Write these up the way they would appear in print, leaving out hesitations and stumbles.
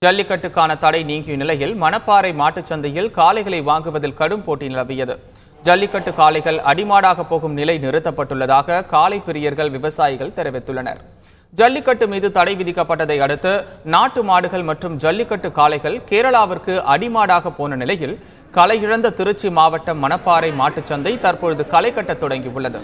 ஜல்லிக்கட்டுக்கான தடை நீங்கிய நிலையில் மணப்பாறை மாட்டுச்சந்தையில் காளைகளை வாங்குவதில் கடும் போட்டி நிலவியது. ஜல்லிக்கட்டு காளைகள் அடிமாடாக போகும் நிலை நிறுத்தப்பட்டுள்ளதாக காளை பிரியர்கள் விவசாயிகள் தெரிவித்துள்ளனர். ஜல்லிக்கட்டு மீது தடை விதிக்கப்பட்டதை அடுத்து நாட்டு மாடுகள் மற்றும் ஜல்லிக்கட்டு காளைகள் கேரளாவிற்கு அடிமாடாக போன நிலையில் களை இழந்த திருச்சி மாவட்டம் மணப்பாறை மாட்டுச்சந்தை தற்பொழுது களை கட்டத் தொடங்கியுள்ளது.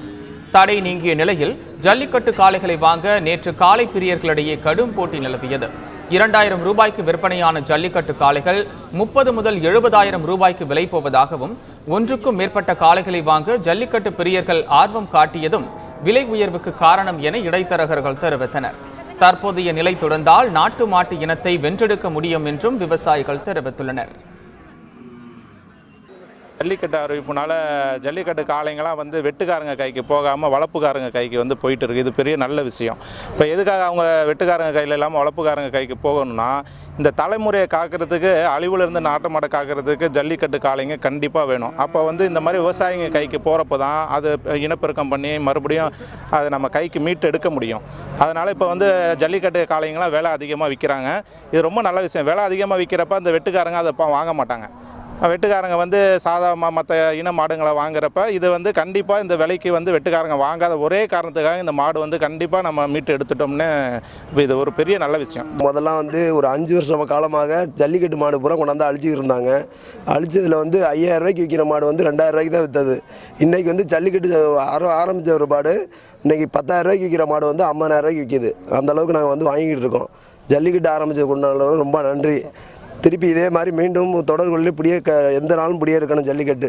தடை நீங்கிய நிலையில் ஜல்லிக்கட்டு காளைகளை வாங்க நேற்று காளை பிரியர்களிடையே கடும் போட்டி நிலவியது. 2000 ரூபாய்க்கு விற்பனையான ஜல்லிக்கட்டு காளைகள் 30 முதல் 70,000 ரூபாய்க்கு விலை போவதாகவும், ஒன்றுக்கும் மேற்பட்ட காளைகளை வாங்க ஜல்லிக்கட்டு பிரியர்கள் ஆர்வம் காட்டியதும் விலை உயர்வுக்கு காரணம் என இடைத்தரகர்கள் தெரிவித்தனர். தற்போதைய நிலை தொடர்ந்தால் நாட்டு மாட்டு இனத்தை வென்றெடுக்க முடியும் என்றும் விவசாயிகள் தெரிவித்துள்ளனர். ஜல்லிக்கட்டு அறிவிப்புனால ஜல்லிக்கட்டு காளைங்களாம் வெட்டுக்காரங்க கைக்கு போகாமல் வளப்புக்காரங்க கைக்கு போயிட்டு இருக்கு. இது பெரிய நல்ல விஷயம். இப்போ எதுக்காக அவங்க வெட்டுக்காரங்க கையில் இல்லாமல் வளப்புக்காரங்க கைக்கு போகணும்னா, இந்த தலைமுறையை காக்கிறதுக்கு, அழிவுலேருந்து நாட்டு மாடை காக்கிறதுக்கு ஜல்லிக்கட்டு காளைங்க கண்டிப்பாக வேணும். அப்போ இந்த மாதிரி விவசாயிங்க கைக்கு போகிறப்ப தான் அது இனப்பெருக்கம் பண்ணி மறுபடியும் அதை நம்ம கைக்கு மீட்டு எடுக்க முடியும். அதனால் இப்போ ஜல்லிக்கட்டு காளைங்களாம் விலை அதிகமாக விற்கிறாங்க. இது ரொம்ப நல்ல விஷயம். விலை அதிகமாக விற்கிறப்ப அந்த வெட்டுக்காரங்க அதை வாங்க மாட்டாங்க. வெட்டுக்காரங்க சாதாரணமாக மற்ற இன மாடுங்களை வாங்குறப்ப இது கண்டிப்பாக இந்த விலைக்கு வெட்டுக்காரங்க வாங்காத ஒரே காரணத்துக்காக இந்த மாடு கண்டிப்பாக நம்ம மீட்டு எடுத்துட்டோம்னு இது ஒரு பெரிய நல்ல விஷயம். முதல்ல ஒரு 5 வருஷ காலமாக ஜல்லிக்கட்டு மாடு பூரா கொண்டாந்து அழிச்சு இருந்தாங்க. அழிச்சதில் 5000 ரூபாய்க்கு விற்கிற மாடு 2000 ரூபாய்க்கு தான் விற்றது. இன்றைக்கி ஜல்லிக்கட்டு ஆரம்பித்த ஒரு மாடு இன்றைக்கி 10,000 ரூபாய்க்கு விற்கிற மாடு 50,000 ரூபாய்க்கு விற்கிது. அந்தளவுக்கு நாங்கள் வாங்கிக்கிட்டு இருக்கோம். ஜல்லிக்கட்டு ஆரம்பித்தது கொண்டாட ரொம்ப நன்றி. திருப்பி இதே மாதிரி மீண்டும் தொடர்களில் இப்படியே எந்த நாளும் இப்படியே இருக்கணும் ஜல்லிக்கட்டு.